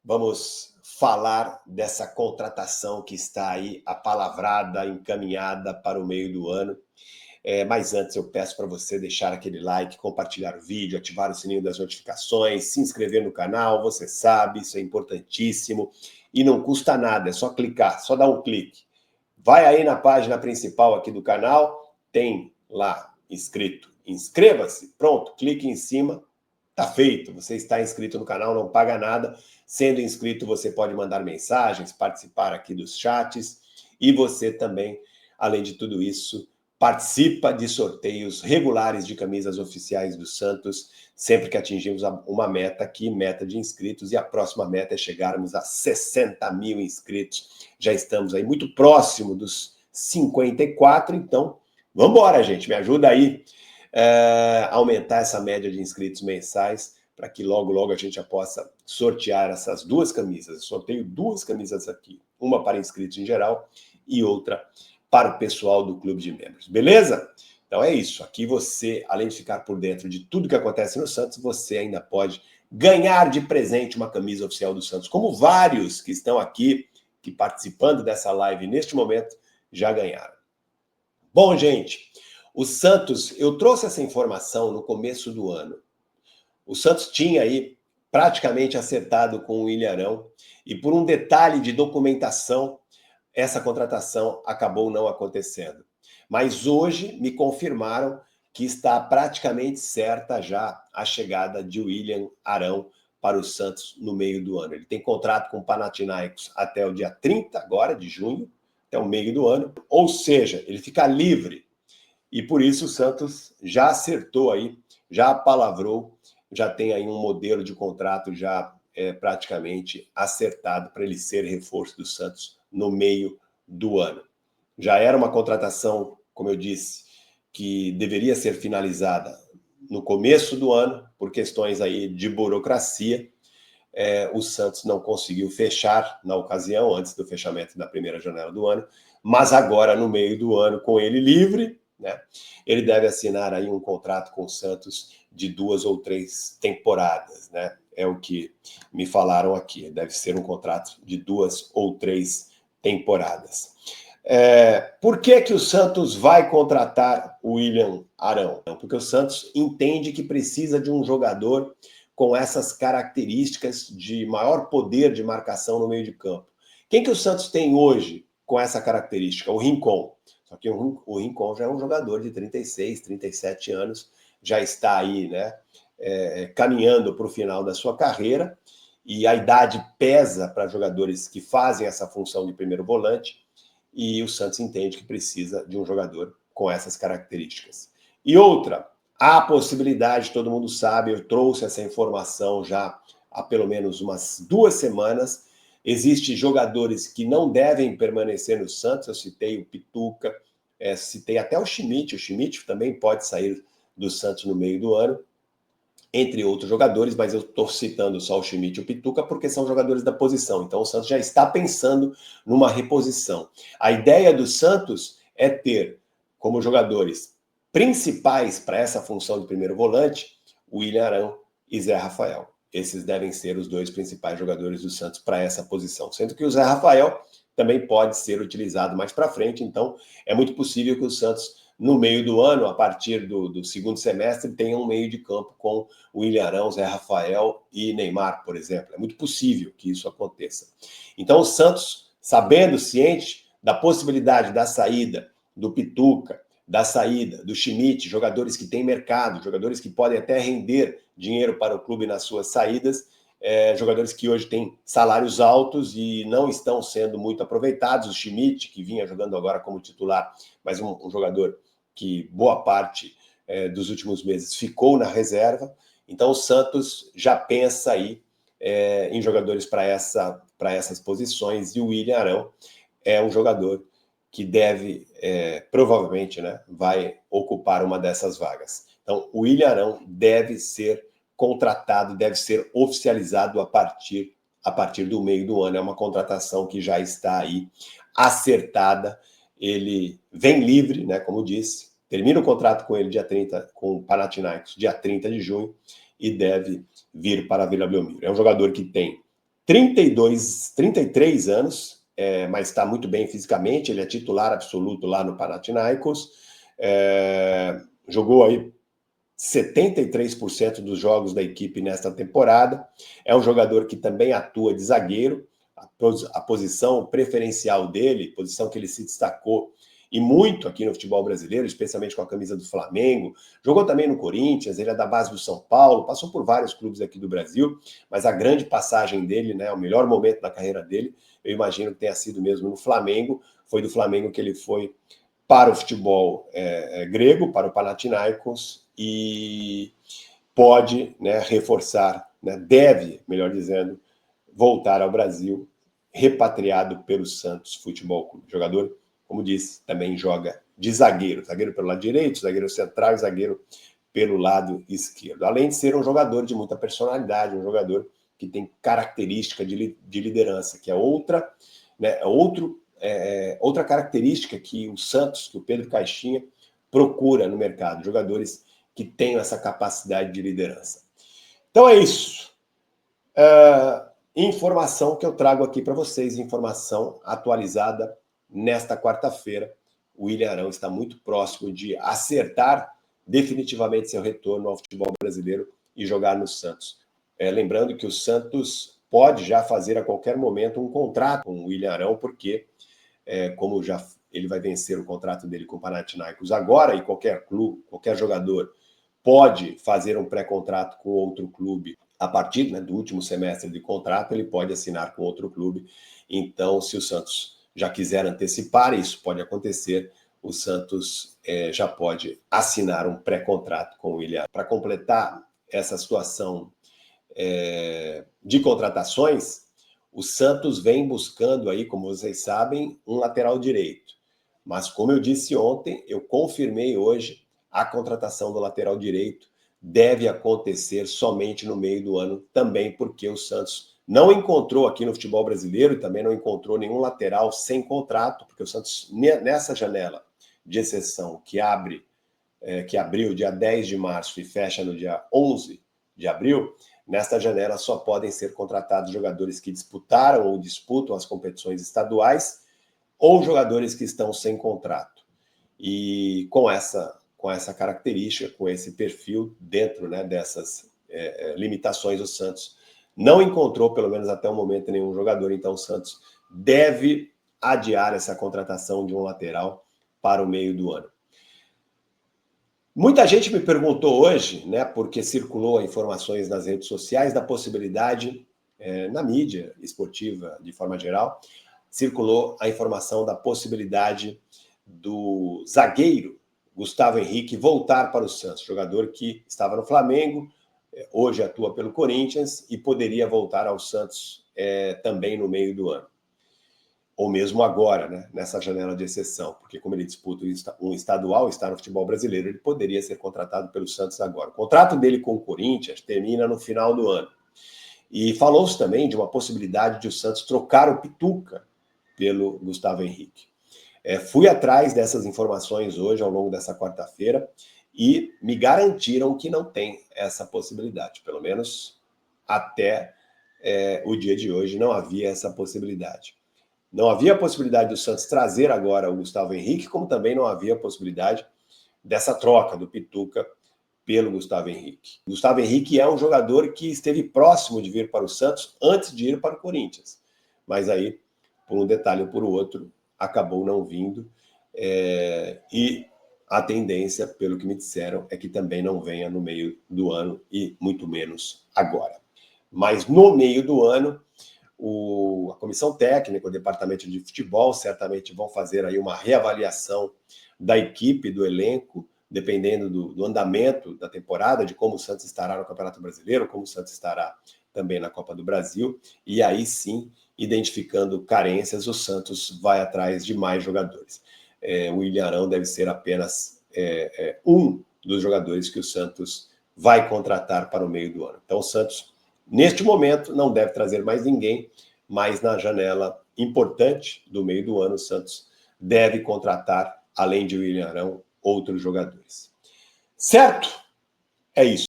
vamos falar dessa contratação que está aí apalavrada, encaminhada para o meio do ano. Mas antes eu peço para você deixar aquele like, compartilhar o vídeo, ativar o sininho das notificações, se inscrever no canal, você sabe, isso é importantíssimo. E não custa nada, é só clicar, só dar um clique. Vai aí na página principal aqui do canal, tem lá escrito inscreva-se, pronto, clique em cima, tá feito. Você está inscrito no canal, não paga nada. Sendo inscrito, você pode mandar mensagens, participar aqui dos chats e você também, além de tudo isso, participa de sorteios regulares de camisas oficiais do Santos, sempre que atingimos uma meta aqui, meta de inscritos, e a próxima meta é chegarmos a 60 mil inscritos. Já estamos aí muito próximo dos 54, então vamos embora, gente, me ajuda aí a aumentar essa média de inscritos mensais, para que logo, logo a gente já possa sortear essas duas camisas. Eu sorteio duas camisas aqui, uma para inscritos em geral e outra para o pessoal do Clube de Membros, beleza? Então é isso, aqui você, além de ficar por dentro de tudo que acontece no Santos, você ainda pode ganhar de presente uma camisa oficial do Santos, como vários que estão aqui, que participando dessa live neste momento, já ganharam. Bom, gente, o Santos, eu trouxe essa informação no começo do ano. O Santos tinha aí praticamente acertado com o Ilharão e por um detalhe de documentação, essa contratação acabou não acontecendo. Mas hoje me confirmaram que está praticamente certa já a chegada de William Arão para o Santos no meio do ano. Ele tem contrato com o Panathinaikos até o dia 30 agora de junho, até o meio do ano, ou seja, ele fica livre. E por isso o Santos já acertou aí, já palavrou, já tem aí um modelo de contrato já praticamente acertado para ele ser reforço do Santos no meio do ano. Já era uma contratação, como eu disse, que deveria ser finalizada no começo do ano, por questões aí de burocracia. O Santos não conseguiu fechar na ocasião, antes do fechamento da primeira janela do ano, mas agora, no meio do ano, com ele livre, né, ele deve assinar aí um contrato com o Santos de 2 ou 3 temporadas, né? É o que me falaram aqui. Deve ser um contrato de 2 ou 3 temporadas. Por que o Santos vai contratar o William Arão? Porque o Santos entende que precisa de um jogador com essas características de maior poder de marcação no meio de campo. Quem que o Santos tem hoje com essa característica? O Rincon. Só que o Rincon já é um jogador de 36, 37 anos, já está aí, né, caminhando para o final da sua carreira, e a idade pesa para jogadores que fazem essa função de primeiro volante, e o Santos entende que precisa de um jogador com essas características. E outra, há a possibilidade, todo mundo sabe, eu trouxe essa informação já há pelo menos umas 2 semanas, existem jogadores que não devem permanecer no Santos, eu citei o Pituca, citei até o Schmidt também pode sair do Santos no meio do ano, entre outros jogadores, mas eu estou citando só o Schmidt e o Pituca porque são jogadores da posição, então o Santos já está pensando numa reposição. A ideia do Santos é ter como jogadores principais para essa função de primeiro volante, William Arão e Zé Rafael. Esses devem ser os 2 principais jogadores do Santos para essa posição, sendo que o Zé Rafael também pode ser utilizado mais para frente, então é muito possível que o Santos, no meio do ano, a partir do segundo semestre, tenha um meio de campo com o William Arão, Zé Rafael e Neymar, por exemplo. É muito possível que isso aconteça. Então o Santos, sabendo, ciente da possibilidade da saída do Pituca, da saída do Schmidt, jogadores que têm mercado, jogadores que podem até render dinheiro para o clube nas suas saídas, jogadores que hoje têm salários altos e não estão sendo muito aproveitados. O Schmidt, que vinha jogando agora como titular, mas um jogador que boa parte dos últimos meses ficou na reserva. Então o Santos já pensa aí em jogadores para essas posições, e o William Arão é um jogador que deve, provavelmente, né, vai ocupar uma dessas vagas. Então, o William Arão deve ser contratado, deve ser oficializado a partir do meio do ano. É uma contratação que já está aí acertada. Ele vem livre, né, como disse, termina o contrato com ele dia 30, com o Panathinaikos, dia 30 de junho, e deve vir para a Vila Belmiro. É um jogador que tem 33 anos, mas está muito bem fisicamente, ele é titular absoluto lá no Panathinaikos, jogou aí 73% dos jogos da equipe nesta temporada, é um jogador que também atua de zagueiro, a posição preferencial dele, posição que ele se destacou e muito aqui no futebol brasileiro, especialmente com a camisa do Flamengo, jogou também no Corinthians, ele é da base do São Paulo, passou por vários clubes aqui do Brasil, mas a grande passagem dele, né, o melhor momento da carreira dele, eu imagino que tenha sido mesmo no Flamengo, foi do Flamengo que ele foi para o futebol grego, para o Panathinaikos, e pode, né, reforçar, né, deve, melhor dizendo, voltar ao Brasil, repatriado pelo Santos Futebol Clube. Jogador, como disse, também joga de zagueiro. Zagueiro pelo lado direito, zagueiro central e zagueiro pelo lado esquerdo. Além de ser um jogador de muita personalidade, um jogador que tem característica de liderança, que é outra, né, outra característica que o Santos, que o Pedro Caixinha, procura no mercado. Jogadores que tenham essa capacidade de liderança. Então é isso. Informação que eu trago aqui para vocês, informação atualizada nesta quarta-feira. O William Arão está muito próximo de acertar definitivamente seu retorno ao futebol brasileiro e jogar no Santos. Lembrando que o Santos pode já fazer a qualquer momento um contrato com o William Arão, porque como já ele vai vencer o contrato dele com o Panathinaikos agora, e qualquer clube, qualquer jogador pode fazer um pré-contrato com outro clube a partir, né, do último semestre de contrato, ele pode assinar com outro clube. Então, se o Santos já quiser antecipar, isso pode acontecer, o Santos já pode assinar um pré-contrato com o William. Para completar essa situação de contratações, o Santos vem buscando aí, como vocês sabem, um lateral direito. Mas, como eu disse ontem, eu confirmei hoje, a contratação do lateral direito deve acontecer somente no meio do ano, também porque o Santos não encontrou aqui no futebol brasileiro e também não encontrou nenhum lateral sem contrato, porque o Santos, nessa janela de exceção que abriu dia 10 de março e fecha no dia 11 de abril, nesta janela só podem ser contratados jogadores que disputaram ou disputam as competições estaduais ou jogadores que estão sem contrato. E com essa característica, com esse perfil, dentro, né, dessas limitações, o Santos não encontrou, pelo menos até o momento, nenhum jogador. Então o Santos deve adiar essa contratação de um lateral para o meio do ano. Muita gente me perguntou hoje, né, porque circulou informações nas redes sociais da possibilidade, na mídia esportiva de forma geral, circulou a informação da possibilidade do zagueiro Gustavo Henrique voltar para o Santos, jogador que estava no Flamengo, hoje atua pelo Corinthians e poderia voltar ao Santos também no meio do ano. Ou mesmo agora, né, nessa janela de exceção, porque como ele disputa um estadual, está no futebol brasileiro, ele poderia ser contratado pelo Santos agora. O contrato dele com o Corinthians termina no final do ano. E falou-se também de uma possibilidade de o Santos trocar o Pituca pelo Gustavo Henrique. Fui atrás dessas informações hoje, ao longo dessa quarta-feira, e me garantiram que não tem essa possibilidade. Pelo menos até o dia de hoje não havia essa possibilidade. Não havia a possibilidade do Santos trazer agora o Gustavo Henrique, como também não havia a possibilidade dessa troca do Pituca pelo Gustavo Henrique. O Gustavo Henrique é um jogador que esteve próximo de vir para o Santos antes de ir para o Corinthians. Mas aí, por um detalhe ou por outro, acabou não vindo. E a tendência, pelo que me disseram, é que também não venha no meio do ano e muito menos agora. Mas no meio do ano, a comissão técnica, o departamento de futebol, certamente vão fazer aí uma reavaliação da equipe, do elenco, dependendo do andamento da temporada, de como o Santos estará no Campeonato Brasileiro, como o Santos estará também na Copa do Brasil, e aí sim, identificando carências, o Santos vai atrás de mais jogadores. O William Arão deve ser apenas um dos jogadores que o Santos vai contratar para o meio do ano. Então o Santos, neste momento, não deve trazer mais ninguém, mas na janela importante do meio do ano, o Santos deve contratar, além de William Arão, outros jogadores. Certo? É isso.